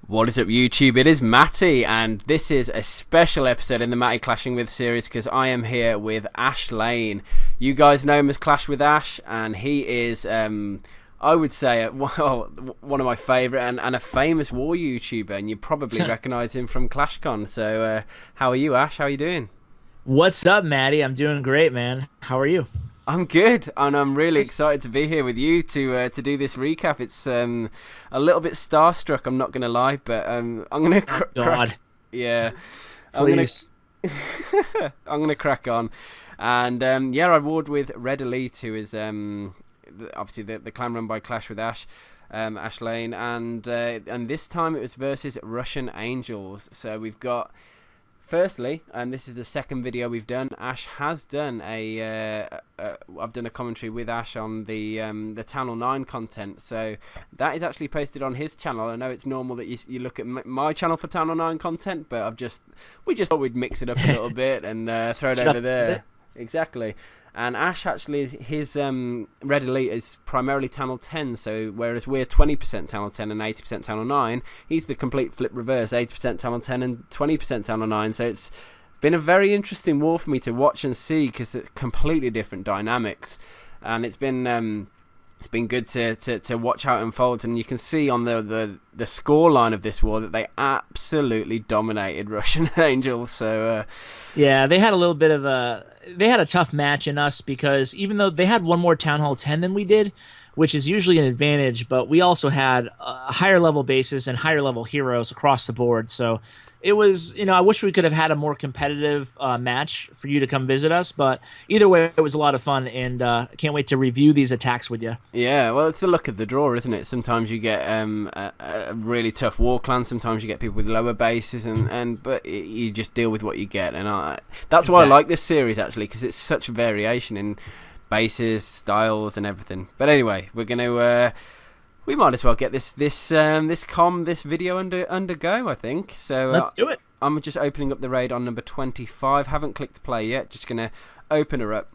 What is up, YouTube? It is Matty, and this is a special episode in the Matty Clashing With series because I am here with Ashlain. You guys know him as Clash with Ash, and he is, I would say, one of my favourite and a famous war YouTuber, and you probably recognise him from ClashCon. So, how are you, Ash? How are you doing? What's up, Matty? I'm doing great, man. How are you? I'm good, and I'm really excited to be here with you to do this recap. It's a little bit starstruck, I'm not going to lie, but I'm going to crack. Yeah, please. I'm going to crack on, and I warred with Red Elite, who is obviously the clan run by Clash with Ash, Ashlain, and this time it was versus Russian Angels. So we've got. Firstly, this is the second video we've done. Ash has done I've done a commentary with Ash on the Channel 9 content, so that is actually posted on his channel. I know it's normal that you look at my channel for Channel 9 content, but we just thought we'd mix it up a little bit and throw it over there. Exactly. And Ash actually, his Red Elite is primarily Channel 10, so whereas we're 20% Channel 10 and 80% Channel 9, he's the complete flip reverse, 80% Channel 10 and 20% Channel 9, so it's been a very interesting war for me to watch and see because it's completely different dynamics, and it's been good to watch how it unfolds, and you can see on the score line of this war that they absolutely dominated Russian Angels. So yeah, they had a little bit of they had a tough match in us because even though they had one more Town Hall 10 than we did, which is usually an advantage, but we also had higher level bases and higher level heroes across the board. So it was, I wish we could have had a more competitive match for you to come visit us, but either way, it was a lot of fun, and I can't wait to review these attacks with you. Yeah, well, it's the luck of the draw, isn't it? Sometimes you get a really tough war clan, sometimes you get people with lower bases, but you just deal with what you get, and that's why I like this series, actually, because it's such a variation in bases, styles, and everything. But anyway, we're going to... we might as well get this video undergo, I think. So let's do it. I'm just opening up the raid on number 25. Haven't clicked play yet. Just gonna open her up,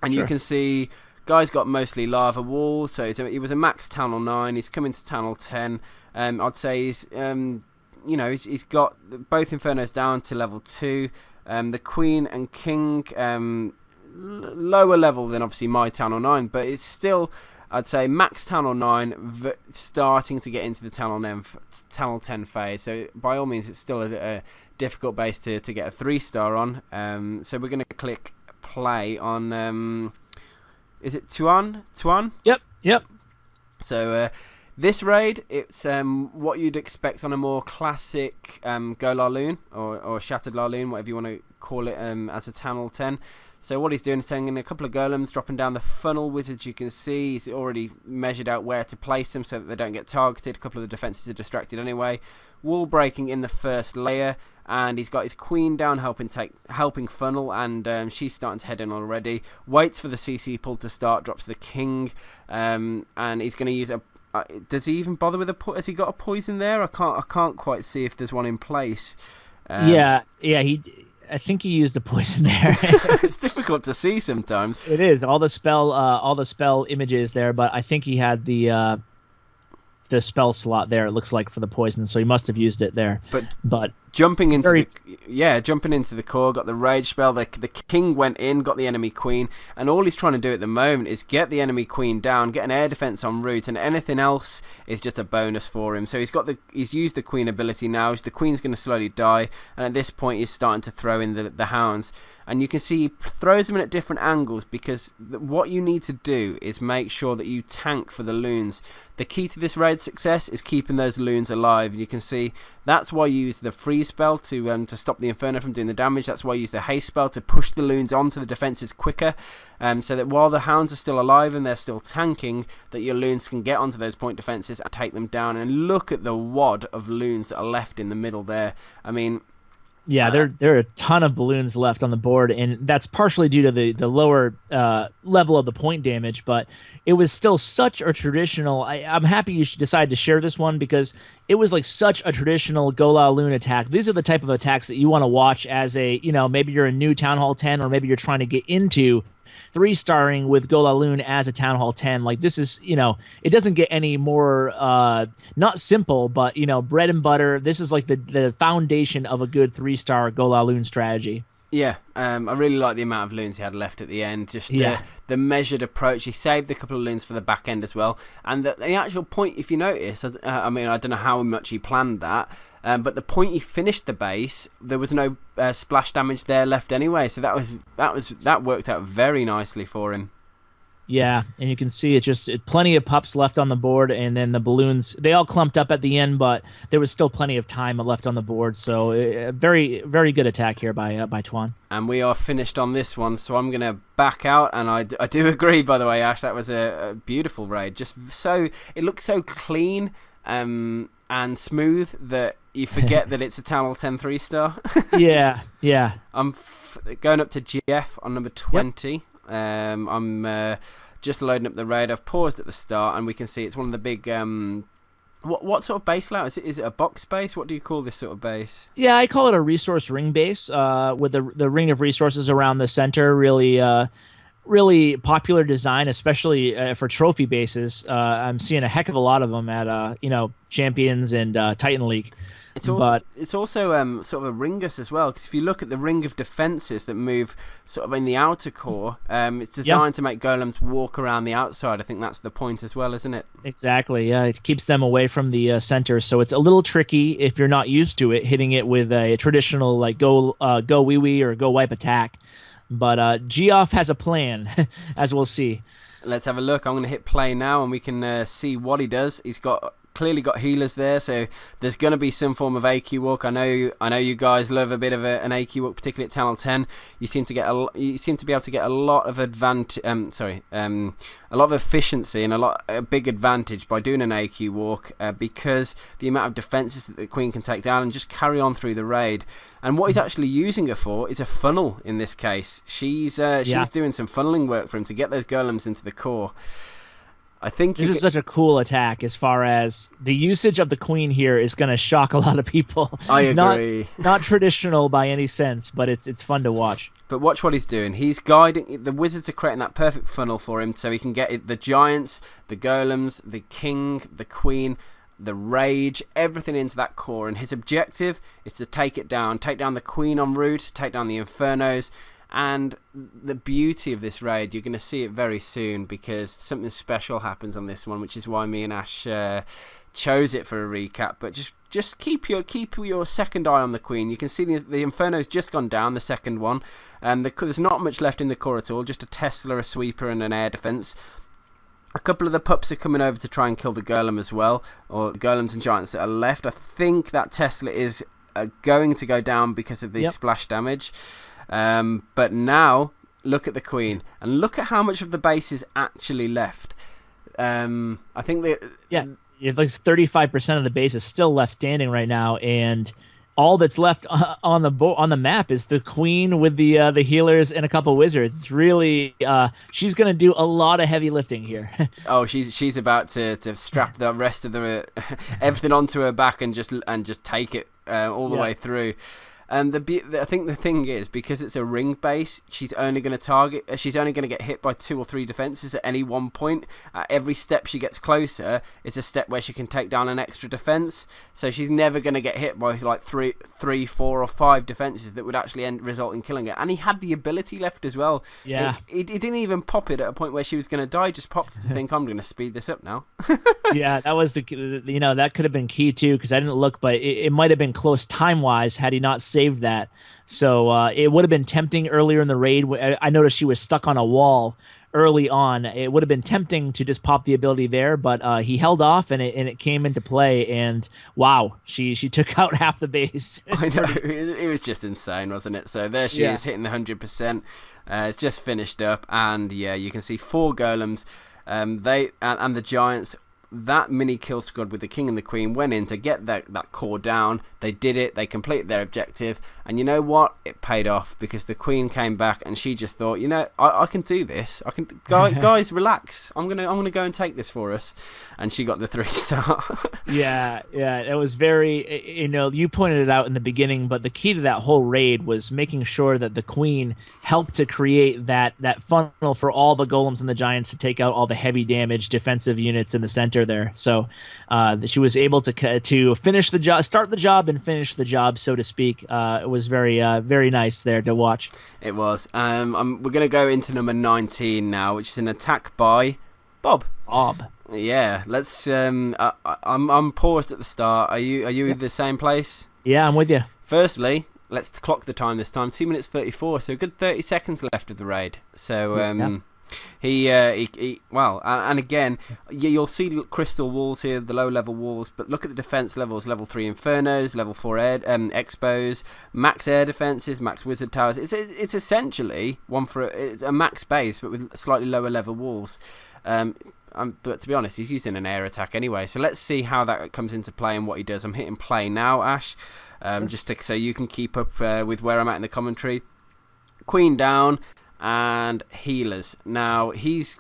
and you can see guy's got mostly lava walls. So he was a max Channel 9. He's coming to Channel 10. I'd say he's he's got both Infernos down to level 2. The Queen and King lower level than obviously my Channel 9, but it's still. I'd say max Channel 9, starting to get into the Channel 10 phase. So by all means, it's still a difficult base to get a 3-star on. So we're going to click play on. Is it Tuan? Tuan? Yep. So this raid, it's what you'd expect on a more classic Go La Lune or Shattered La Lune, whatever you want to call it, as a Channel 10. So what he's doing is sending a couple of golems, dropping down the funnel wizards. You can see he's already measured out where to place them so that they don't get targeted. A couple of the defenses are distracted anyway. Wall breaking in the first layer, and he's got his queen down helping funnel, and she's starting to head in already. Waits for the CC pull to start, drops the king, and he's going to use a. Does he even bother with has he got a poison there? I can't quite see if there's one in place. I think he used a poison there. It's difficult to see sometimes. It is all the spell images there, but I think he had the spell slot there. It looks like for the poison, so he must have used it there. But jumping into the core, got the rage spell. The king went in, got the enemy queen, and all he's trying to do at the moment is get the enemy queen down, get an air defense en route, and anything else is just a bonus for him. So he's used the queen ability now. The queen's going to slowly die, and at this point he's starting to throw in the hounds. And you can see he throws them in at different angles because what you need to do is make sure that you tank for the loons. The key to this raid success is keeping those loons alive. You can see that's why you use the freeze spell to stop the Inferno from doing the damage. That's why you use the haste spell to push the loons onto the defenses quicker, so that while the hounds are still alive and they're still tanking, that your loons can get onto those point defenses and take them down. And look at the wad of loons that are left in the middle there. I mean... Yeah, there are a ton of balloons left on the board, and that's partially due to the lower level of the point damage, but it was still such a traditional... I'm happy you decided to share this one because it was like such a traditional Go La Lune attack. These are the type of attacks that you want to watch as maybe you're a new Town Hall 10 or maybe you're trying to get into 3-starring with Golaloon as a Town Hall 10. Like, this is, it doesn't get any more, not simple, but, bread and butter. This is like the foundation of a good 3-star Golaloon strategy. Yeah, I really like the amount of loons he had left at the end. Just the measured approach. He saved a couple of loons for the back end as well. And the actual point, if you notice, I mean, I don't know how much he planned that, but the point he finished the base, there was no splash damage there left anyway. So that worked out very nicely for him. Yeah, and you can see plenty of pups left on the board, and then the balloons, they all clumped up at the end, but there was still plenty of time left on the board. So very, very good attack here by Tuan. And we are finished on this one, so I'm going to back out, and I do agree, by the way, Ash, that was a beautiful raid. It looks so clean and smooth that you forget that it's a Town Hall 10 3-star. Yeah. I'm going up to GF on number 20. Yep. I'm just loading up the raid. I've paused at the start, and we can see it's one of the big. What sort of base layout? Is it a box base? What do you call this sort of base? Yeah, I call it a resource ring base. With the ring of resources around the center, really popular design, especially for trophy bases. I'm seeing a heck of a lot of them at Champions and Titan League. It's also sort of a ringus as well, because if you look at the ring of defenses that move sort of in the outer core, it's designed to make golems walk around the outside. I think that's the point as well, isn't it? Exactly, yeah. It keeps them away from the center, so it's a little tricky if you're not used to it, hitting it with a traditional like go wee wee or go wipe attack. But Geoff has a plan, as we'll see. Let's have a look. I'm going to hit play now, and we can see what he does. He's clearly got healers there, so there's going to be some form of AQ walk. I know you guys love a bit of an AQ walk, particularly at Town Hall 10. You seem to be able to get a lot of a lot of efficiency and a big advantage by doing an AQ walk, because the amount of defenses that the Queen can take down and just carry on through the raid. And what he's actually using her for is a funnel in this case. She's doing some funneling work for him to get those golems into the core. I think this is such a cool attack. As far as the usage of the Queen here is going to shock a lot of people. I agree. Not traditional by any sense, but it's fun to watch. But watch what he's doing. He's guiding the wizards are creating that perfect funnel for him, so he can get the giants, the golems, the king, the queen, the rage, everything into that core. And his objective is to take down the Queen en route, take down the Infernos. And the beauty of this raid, you're going to see it very soon, because something special happens on this one, which is why me and Ash chose it for a recap. But just keep your second eye on the Queen. You can see the Inferno's just gone down, the second one. There's not much left in the core at all, just a Tesla, a sweeper, and an air defense. A couple of the pups are coming over to try and kill the golem as well, or the golems and giants that are left. I think that Tesla is going to go down because of the splash damage. But now look at the Queen and look at how much of the base is actually left. I think like 35% of the base is still left standing right now, and all that's left on the map is the Queen with the healers and a couple wizards. It's really she's going to do a lot of heavy lifting here. Oh, she's about to strap the rest of everything onto her back and just take it all the way through. And I think the thing is, because it's a ring base, she's only going to get hit by 2 or 3 defenses at any one point. Every step she gets closer is a step where she can take down an extra defense. So she's never going to get hit by like 3, 4, or 5 defenses that would actually result in killing her. And he had the ability left as well. Yeah, he didn't even pop it at a point where she was going to die. Just popped it to think, I'm going to speed this up now. Yeah, that was that could have been key too, because I didn't look, but it might have been close time wise had he not saved that. So it would have been tempting earlier in the raid. I noticed she was stuck on a wall early on. It would have been tempting to just pop the ability there, but he held off, and it came into play. And wow, she took out half the base. I know, it was just insane, wasn't it? So there she is, hitting the 100%. It's just finished up, and yeah, you can see 4 golems. They and the giants that mini kill squad with the king and the queen went in to get that core down. They did it. They completed their objective. And you know what? It paid off, because the queen came back and she just thought, I can do this. I can, guys, relax. I'm gonna go and take this for us. And she got the 3-star. Yeah, it was very, you pointed it out in the beginning, but the key to that whole raid was making sure that the queen helped to create that funnel for all the golems and the giants to take out all the heavy damage defensive units in the center there. So she was able to finish the job, start the job and finish the job, so to speak. It was very very nice there to watch. It was. We're going to go into number 19 now, which is an attack by Bob. Yeah, let's. I'm paused at the start. Are you in the same place? Yeah, I'm with you. Firstly, let's clock the time this time. 2 minutes 34, so a good 30 seconds left of the raid. So he well, and again, you'll see crystal walls here, the low level walls, but look at the defense levels: level 3 infernos, level 4 air expos, max air defenses, max wizard towers. It's essentially it's a max base, but with slightly lower level walls. But to be honest, he's using an air attack anyway. So let's see how that comes into play and what he does. I'm hitting play now, Ash, just so you can keep up with where I'm at in the commentary. Queen down and healers. Now, he's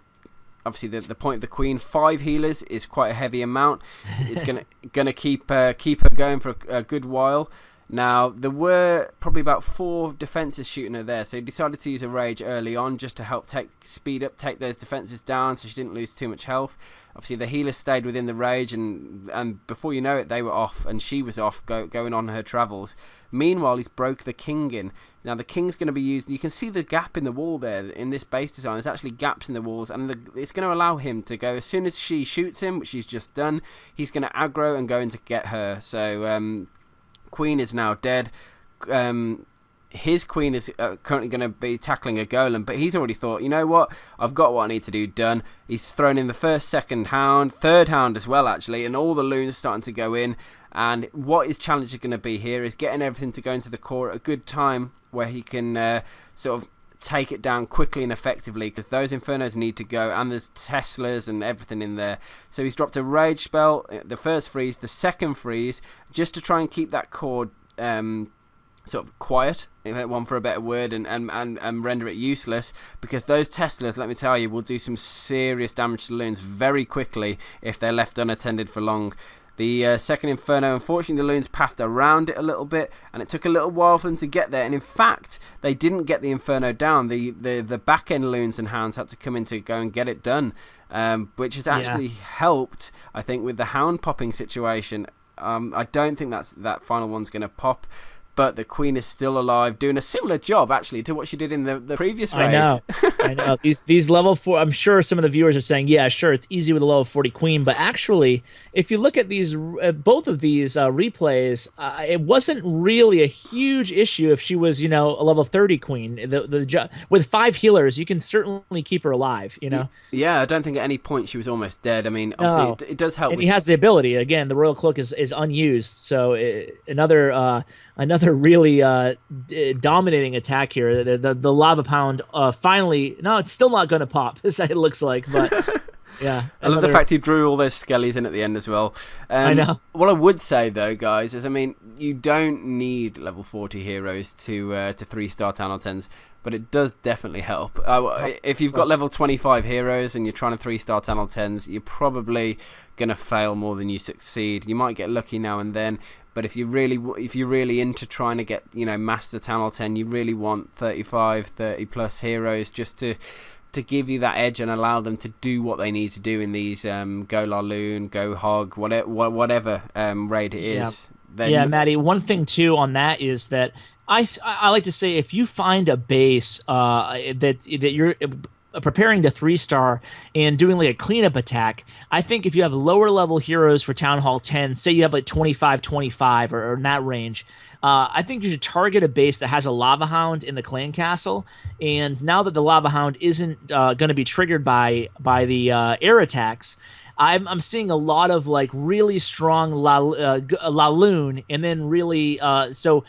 obviously the point of the queen. 5 healers is quite a heavy amount. It's gonna keep her going for a good while. Now, there were probably about 4 defences shooting her there, so he decided to use a rage early on just to help take those defences down so she didn't lose too much health. Obviously, the healers stayed within the rage, and before you know it, they were off, and she was off going on her travels. Meanwhile, he's broke the king in. Now, the king's going to be used. You can see the gap in the wall there in this base design. There's actually gaps in the walls, and it's going to allow him to go, as soon as she shoots him, which she's just done, he's going to aggro and go in to get her. So, queen is now dead. His queen is currently going to be tackling a golem, but he's already thought, you know what, I've got what I need to do done. He's thrown in the first, second hound, third hound as well, actually, and all the loons starting to go in. And what his challenge is going to be here is getting everything to go into the core at a good time where he can sort of take it down quickly and effectively, because those infernos need to go, and there's Teslas and everything in there. So he's dropped a rage spell, the first freeze, the second freeze, just to try and keep that core sort of quiet, one for a better word, and render it useless, because those Teslas, let me tell you, will do some serious damage to loons very quickly if they're left unattended for long. The second Inferno, unfortunately, the loons pathed around it a little bit, and it took a little while for them to get there. And in fact, they didn't get the Inferno down. The back end loons and hounds had to come in to go and get it done, which has actually helped, I think, with the hound popping situation. I don't think that final one's going to pop. But the queen is still alive, doing a similar job, actually, to what she did in the previous raid. I know. These level 4, I'm sure some of the viewers are saying, yeah, sure, it's easy with a level 40 queen. But actually, if you look at these, both of these replays, it wasn't really a huge issue if she was, a level 30 queen. With 5 healers, you can certainly keep her alive, Yeah, I don't think at any point she was almost dead. I mean, obviously, it does help. And he has the ability. Again, the Royal Cloak is unused. So another really dominating attack here. The Lava Pound finally, no, it's still not going to pop, as it looks like, but yeah. I love the fact he drew all those skellies in at the end as well. I know. What I would say, though, guys, is, I mean, you don't need level 40 heroes to 3-star Town Hall 10s, but it does definitely help. If you've got level 25 heroes and you're trying to 3-star Town Hall 10s, you're probably going to fail more than you succeed. You might get lucky now and then, but if you're really into trying to get, master Town Hall 10, you really want 35, 30 plus heroes just to give you that edge and allow them to do what they need to do in these go Laloon, go Hog, whatever raid it is. Yeah, Matty, one thing too on that is that I like to say, if you find a base that you're preparing to 3-star and doing like a cleanup attack, I think if you have lower level heroes for Town Hall 10, say you have like 25 or in that range, I think you should target a base that has a Lava Hound in the clan castle. And now that the Lava Hound isn't going to be triggered by the air attacks, I'm seeing a lot of like really strong Laloon, and then really so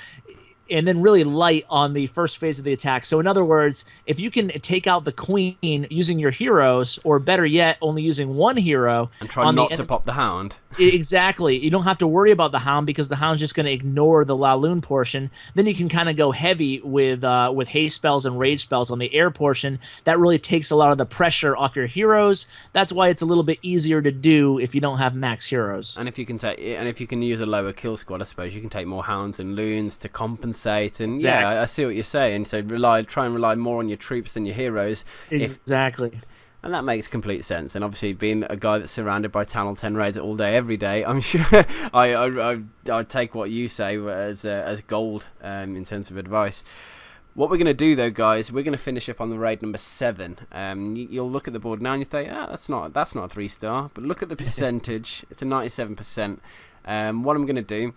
and then really light on the first phase of the attack. So in other words, if you can take out the queen using your heroes, or better yet, only using one hero, and try not to pop the hound. Exactly. You don't have to worry about the hound because the hound's just going to ignore the Laloon portion. Then you can kind of go heavy with haste spells and rage spells on the air portion. That really takes a lot of the pressure off your heroes. That's why it's a little bit easier to do if you don't have max heroes. And if you can use a lower kill squad, I suppose you can take more hounds and loons to compensate. And exactly. Yeah, I see what you're saying. So try and rely more on your troops than your heroes. Exactly. And that makes complete sense. And obviously, being a guy that's surrounded by Channel 10 raids all day, every day, I'm sure I take what you say as gold in terms of advice. What we're going to do, though, guys, we're going to finish up on the raid number 7. You'll look at the board now and you think, that's not a 3-star. But look at the percentage. It's a 97%. What I'm going to do,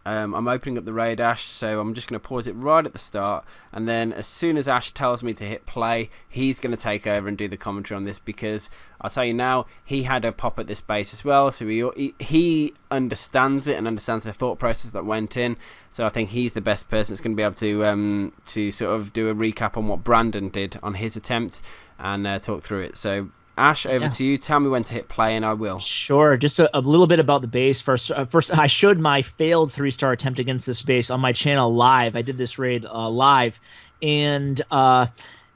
I'm opening up the raid, Ash, so I'm just going to pause it right at the start, and then as soon as Ash tells me to hit play, he's going to take over and do the commentary on this, because I'll tell you now, he had a pop at this base as well, so he understands it and understands the thought process that went in, so I think he's the best person that's going to be able to sort of do a recap on what Brandon did on his attempt and talk through it. So Ash, over to you. Tell me when to hit play, and I will. Sure. Just a little bit about the base first. First, I showed my failed 3-star attempt against this base on my channel live. I did this raid live, and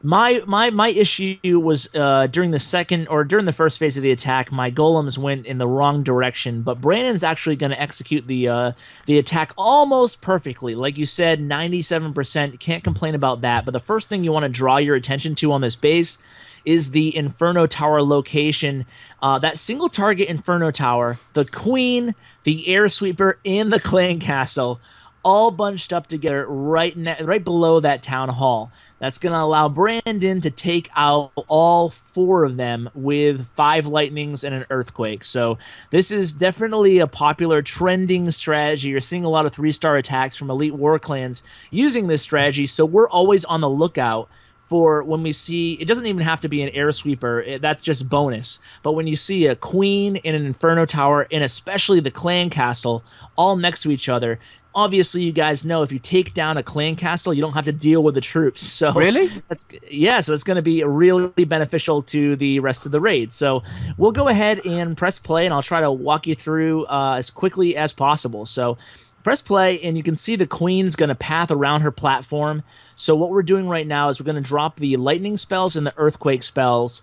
my issue was during the first phase of the attack, my golems went in the wrong direction. But Brandon's actually going to execute the attack almost perfectly, like you said, 97%. Can't complain about that. But the first thing you want to draw your attention to on this base is the Inferno Tower location. That single target Inferno Tower, the Queen, the Air Sweeper, and the Clan Castle all bunched up together right below that Town Hall. That's going to allow Brandon to take out all 4 of them with 5 lightnings and an earthquake. So this is definitely a popular trending strategy. You're seeing a lot of 3-star attacks from Elite War Clans using this strategy, so we're always on the lookout for when we see, it doesn't even have to be an air sweeper, that's just bonus. But when you see a queen and an Inferno Tower, and especially the Clan Castle, all next to each other, obviously you guys know if you take down a Clan Castle, you don't have to deal with the troops. So really? So that's going to be really beneficial to the rest of the raid. So we'll go ahead and press play, and I'll try to walk you through as quickly as possible. So press play, and you can see the queen's going to path around her platform. So what we're doing right now is we're going to drop the lightning spells and the earthquake spells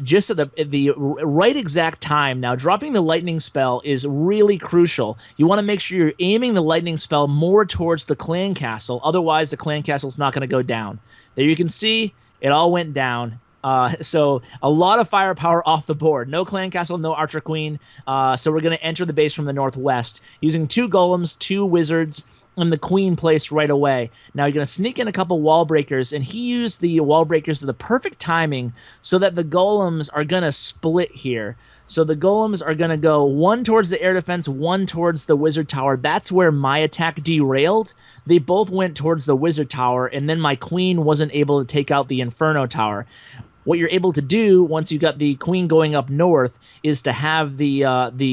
just at the right exact time. Now, dropping the lightning spell is really crucial. You want to make sure you're aiming the lightning spell more towards the Clan Castle. Otherwise, the Clan Castle's not going to go down. There you can see it all went down. So a lot of firepower off the board. No Clan Castle, no Archer Queen. So we're going to enter the base from the northwest using 2 golems, 2 wizards, and the queen placed right away. Now you're going to sneak in a couple wall breakers, and he used the wall breakers to the perfect timing so that the golems are going to split here. So the golems are going to go 1 towards the air defense, 1 towards the wizard tower. That's where my attack derailed. They both went towards the wizard tower, and then my queen wasn't able to take out the Inferno Tower. What you're able to do once you got the queen going up north is to have the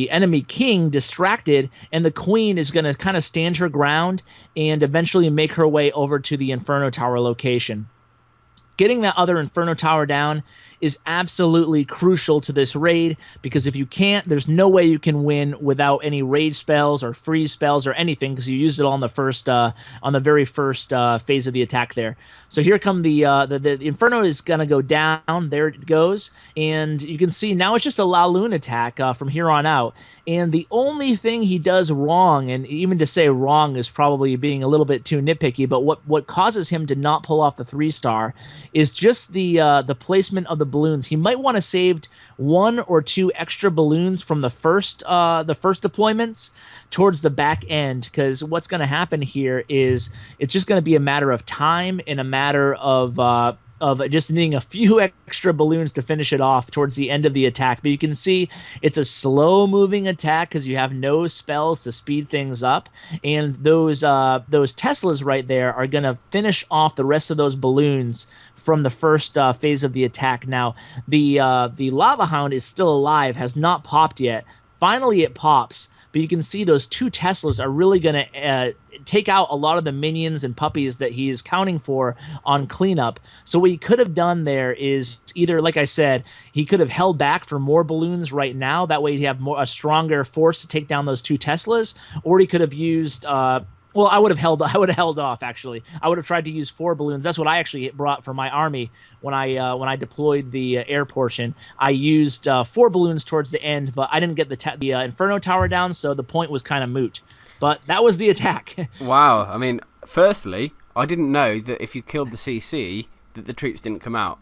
enemy king distracted, and the queen is going to kind of stand her ground and eventually make her way over to the Inferno Tower location. Getting that other Inferno Tower down is absolutely crucial to this raid, because if you can't, there's no way you can win without any rage spells or freeze spells or anything, because you used it all on the very first phase of the attack there. So here come the Inferno is gonna go down. There it goes, and you can see now it's just a Laloon attack from here on out. And the only thing he does wrong, and even to say wrong is probably being a little bit too nitpicky, but what causes him to not pull off the 3-star is just the placement of the balloons. He might want to saved 1 or 2 extra balloons from the first deployments towards the back end, because what's going to happen here is it's just going to be a matter of time and a matter of just needing a few extra balloons to finish it off towards the end of the attack. But you can see it's a slow-moving attack because you have no spells to speed things up, and those Teslas right there are going to finish off the rest of those balloons from the first phase of the attack. Now, the Lava Hound is still alive, has not popped yet. finally it pops. But you can see those 2 Teslas are really going to take out a lot of the minions and puppies that he is counting for on cleanup. So what he could have done there is either, like I said, he could have held back for more balloons right now. That way he'd have a stronger force to take down those 2 Teslas. Or he could have used... well, I would have held off. Actually, I would have tried to use 4 balloons. That's what I actually brought for my army when I deployed the air portion. I used 4 balloons towards the end, but I didn't get the Inferno Tower down, so the point was kind of moot. But that was the attack. Wow. I mean, firstly, I didn't know that if you killed the CC, that the troops didn't come out.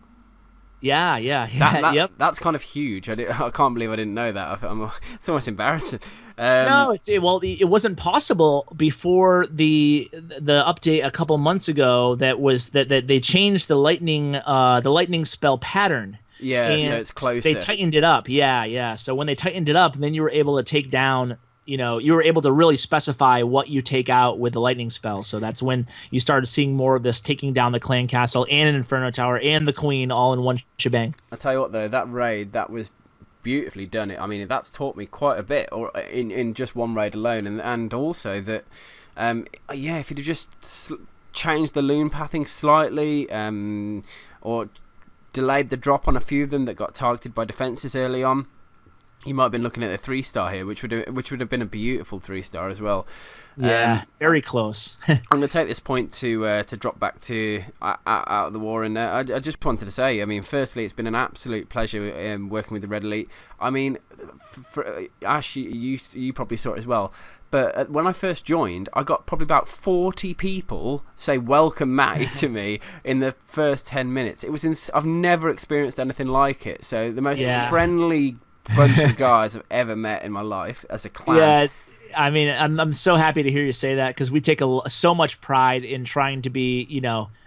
Yeah. Yep. That's kind of huge. I can't believe I didn't know that. It's almost embarrassing. No, it wasn't possible before the update a couple months ago. That they changed the lightning spell pattern. Yeah, so it's closer. They tightened it up. Yeah. So when they tightened it up, then you were able to take down. You were able to really specify what you take out with the lightning spell. So that's when you started seeing more of this taking down the clan castle and an Inferno Tower and the queen all in one shebang. I'll tell you what, though, that raid, that was beautifully done. I mean, that's taught me quite a bit, or in just one raid alone. And also that, if you'd have just changed the loon pathing slightly, or delayed the drop on a few of them that got targeted by defences early on, you might have been looking at a 3-star here, which would have been a beautiful 3-star as well. Yeah, very close. I'm going to take this point to drop back to out of the war, and I just wanted to say, I mean, firstly, it's been an absolute pleasure working with the Red Elite. I mean, for Ash, you probably saw it as well. But when I first joined, I got probably about 40 people say "Welcome, Matty" to me in the first 10 minutes. It was I've never experienced anything like it. So the most friendly bunch of guys I've ever met in my life as a clan. Yeah, I'm so happy to hear you say that, because we take so much pride in trying to be,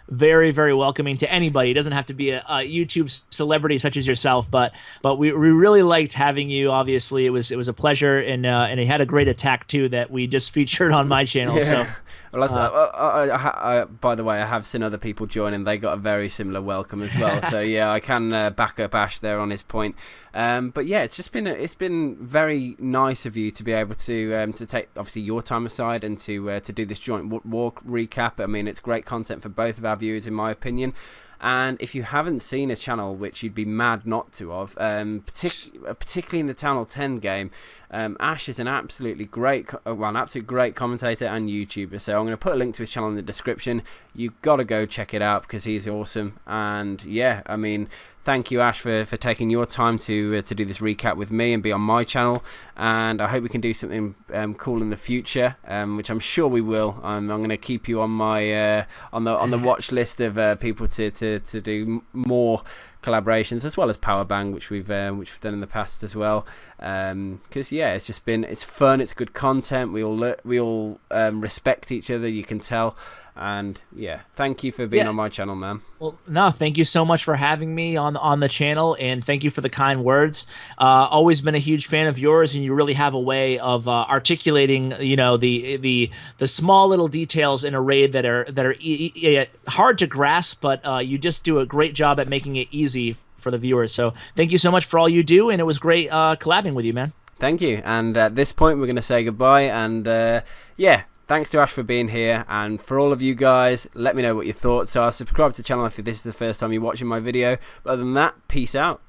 very, very welcoming to anybody. It doesn't have to be a YouTube celebrity such as yourself, but we really liked having you. Obviously, it was a pleasure, and it had a great attack too that we just featured on my channel. Yeah. So, well, by the way, I have seen other people join, and they got a very similar welcome as well. So yeah, I can back up Ash there on his point. But yeah, it's been very nice of you to be able to take obviously your time aside and to do this joint war recap. I mean, it's great content for both of our viewers, in my opinion. And if you haven't seen his channel, which you'd be mad not to have, particularly in the Town Hall 10 game, Ash is an absolute great commentator and YouTuber. So I'm going to put a link to his channel in the description. You've got to go check it out because he's awesome. And yeah, I mean, thank you, Ash, for taking your time to do this recap with me and be on my channel. And I hope we can do something cool in the future, which I'm sure we will. I'm going to keep you on my on the watch list of people to do more collaborations, as well as Power Bang, which we've done in the past as well. Because yeah, it's fun, it's good content. We all respect each other, you can tell. And yeah, thank you for being on my channel, man. Well, no, thank you so much for having me on the channel, and thank you for the kind words. Always been a huge fan of yours, and you really have a way of articulating, the small little details in a raid that are hard to grasp, but you just do a great job at making it easy for the viewers. So thank you so much for all you do, and it was great collabing with you, man. Thank you. And at this point, we're going to say goodbye, and yeah. Thanks to Ash for being here, and for all of you guys, let me know what your thoughts are. Subscribe to the channel if this is the first time you're watching my video. But other than that, peace out.